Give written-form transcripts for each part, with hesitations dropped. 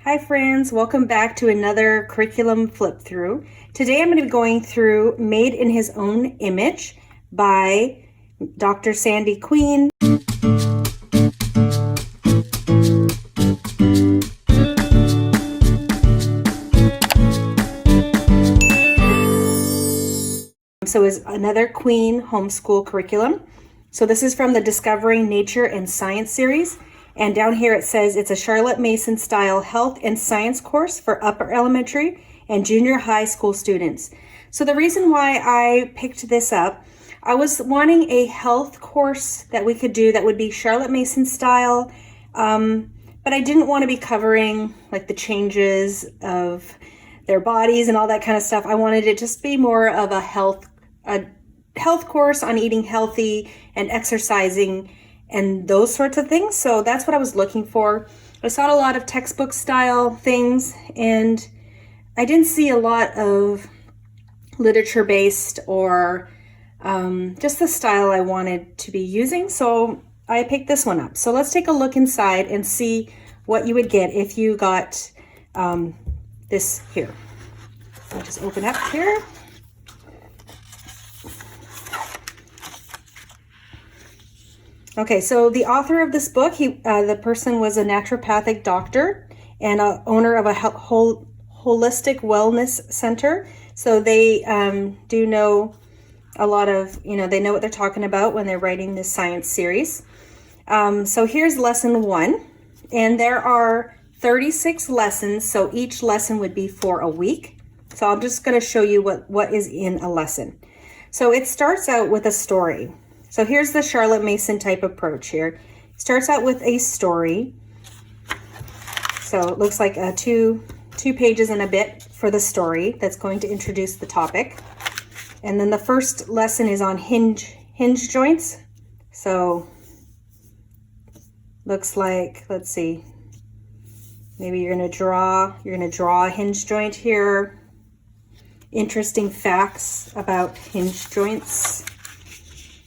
Hi friends, welcome back to another curriculum flip through. Today I'm going to be going through Made in His Own Image by Dr. Sandy Queen. So is another Queen Homeschool curriculum. So this is from the Discovering Nature and Science series. And down here it says it's a Charlotte Mason style health and science course for upper elementary and junior high school students. So the reason why I picked this up, I was wanting a health course that we could do that would be Charlotte Mason style, but I didn't want to be covering like the changes of their bodies and all that kind of stuff. I wanted it just be more of a health course on eating healthy and exercising and those sorts of things. So that's what I was looking for. I saw a lot of textbook style things and I didn't see a lot of literature based or just the style I wanted to be using. So I picked this one up. So let's take a look inside and see what you would get if you got this here. I'll just open up here. Okay, so the author of this book, the person was a naturopathic doctor and owner of a holistic wellness center. So they do know a lot of, they know what they're talking about when they're writing this science series. So here's lesson 1, and there are 36 lessons, so each lesson would be for a week. So I'm just going to show you what is in a lesson. So it starts out with a story. So here's the Charlotte Mason type approach here. It starts out with a story. So it looks like two pages and a bit for the story that's going to introduce the topic. And then the first lesson is on hinge joints. So looks like, let's see, maybe you're gonna draw a hinge joint here. Interesting facts about hinge joints.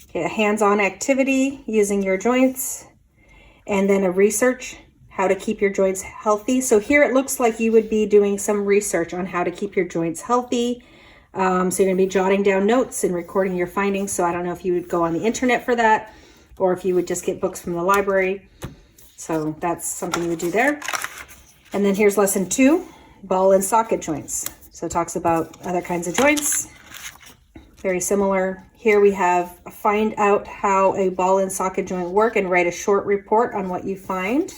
Okay, a hands-on activity using your joints, and then a research, how to keep your joints healthy. So here it looks like you would be doing some research on how to keep your joints healthy. So you're gonna be jotting down notes and recording your findings. So I don't know if you would go on the internet for that, or if you would just get books from the library. So that's something you would do there. And then here's lesson 2, ball and socket joints. So it talks about other kinds of joints. Very similar. Here we have find out how a ball and socket joint work and write a short report on what you find.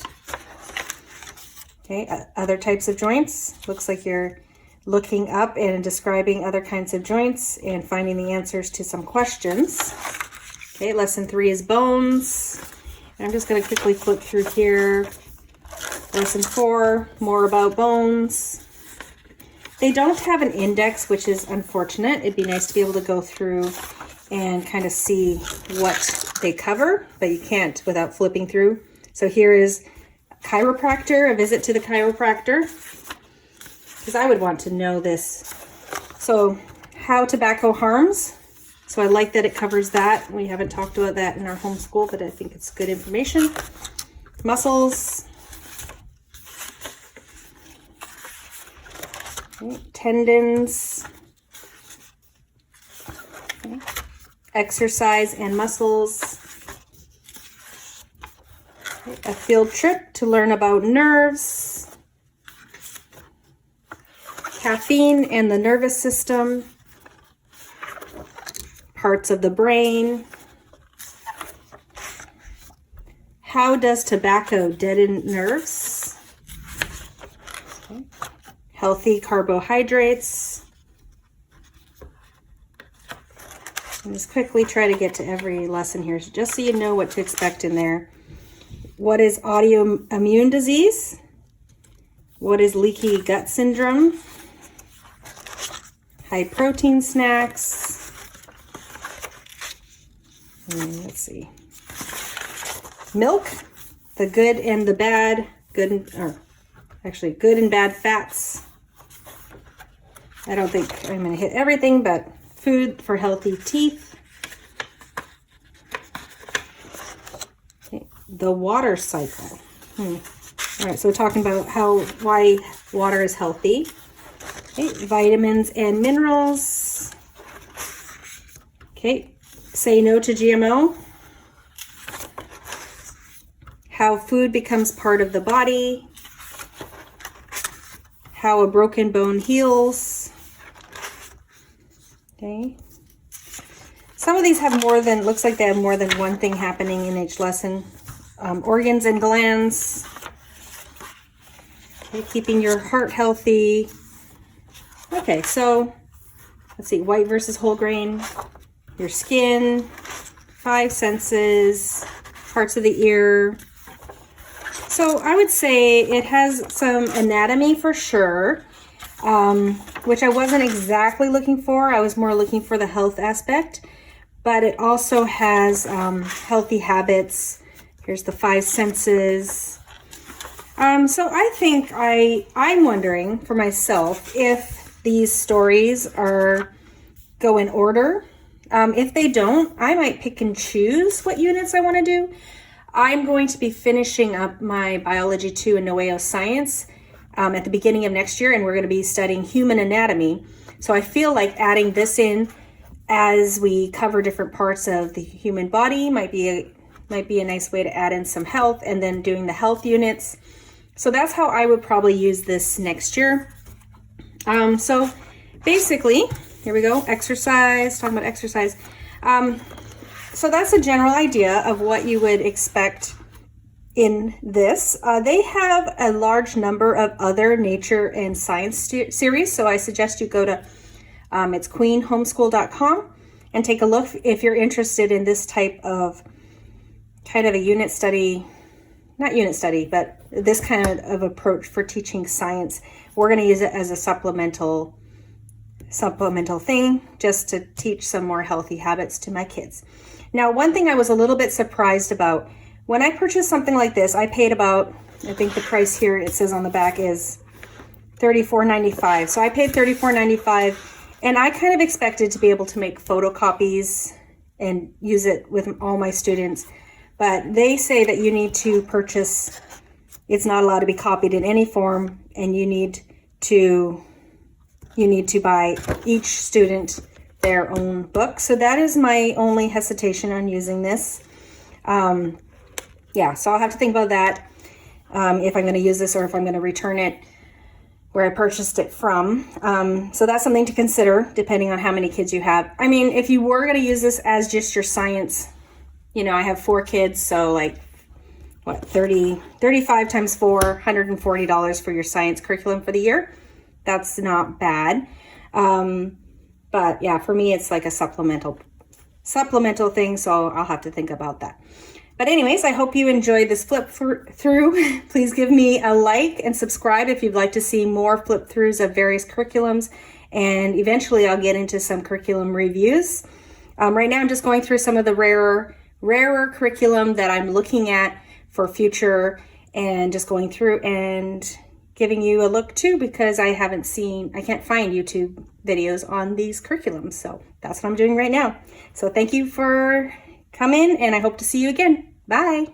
Okay, other types of joints. Looks like you're looking up and describing other kinds of joints and finding the answers to some questions. Okay, lesson 3 is bones. And I'm just going to quickly flip through here. Lesson 4, more about bones. They don't have an index, which is unfortunate. It'd be nice to be able to go through and kind of see what they cover, but you can't without flipping through. So here is chiropractor, a visit to the chiropractor, because I would want to know this. So how tobacco harms. So I like that it covers that. We haven't talked about that in our homeschool, but I think it's good information. Muscles. Okay, tendons. Okay. Exercise and muscles. Okay. A field trip to learn about nerves. Caffeine and the nervous system. Parts of the brain. How does tobacco deaden nerves? Okay. Healthy carbohydrates. And just quickly try to get to every lesson here, just so you know what to expect in there. What is autoimmune disease? What is leaky gut syndrome? High protein snacks. And let's see. Milk, the good and the bad, good and bad fats. I don't think I'm going to hit everything, but food for healthy teeth. Okay. The water cycle. All right, so we're talking about why water is healthy. Okay, vitamins and minerals. Okay, say no to GMO. How food becomes part of the body. How a broken bone heals. Okay. Some of these have more than, looks like they have more than one thing happening in each lesson. Organs and glands. Okay, keeping your heart healthy. Okay, so let's see, white versus whole grain. Your skin, 5 senses, parts of the ear. So I would say it has some anatomy for sure, which I wasn't exactly looking for. I was more looking for the health aspect, but it also has healthy habits. Here's the 5 senses. So I think I'm wondering for myself if these stories go in order. If they don't, I might pick and choose what units I want to do. I'm going to be finishing up my Biology 2 and Noeo Science at the beginning of next year, and we're going to be studying human anatomy. So I feel like adding this in as we cover different parts of the human body might be a nice way to add in some health, and then doing the health units. So that's how I would probably use this next year. So basically, here we go, exercise, talking about exercise. So that's a general idea of what you would expect in this. They have a large number of other nature and science series, so I suggest you go to it's queenhomeschool.com and take a look if you're interested in this type of kind of a unit study, not unit study, but this kind of approach for teaching science. We're going to use it as a supplemental thing just to teach some more healthy habits to my kids. Now, one thing I was a little bit surprised about, when I purchased something like this, I paid about, I think the price here it says on the back is $34.95. So I paid $34.95, and I kind of expected to be able to make photocopies and use it with all my students. But they say that you need to purchase, it's not allowed to be copied in any form, and you need to buy each student their own book. So that is my only hesitation on using this. Yeah, so I'll have to think about that, if I'm going to use this or if I'm going to return it where I purchased it from. So that's something to consider depending on how many kids you have. I mean, if you were going to use this as just your science, I have 4 kids, so like, what, 35 times 4, $140 for your science curriculum for the year. That's not bad. But yeah, for me, it's like a supplemental thing, so I'll have to think about that. But anyways, I hope you enjoyed this flip through. Please give me a like and subscribe if you'd like to see more flip throughs of various curriculums. And eventually I'll get into some curriculum reviews. Right now I'm just going through some of the rarer curriculum that I'm looking at for future, and just going through and giving you a look too, because I can't find YouTube videos on these curriculums. So that's what I'm doing right now. So thank you for coming, and I hope to see you again. Bye.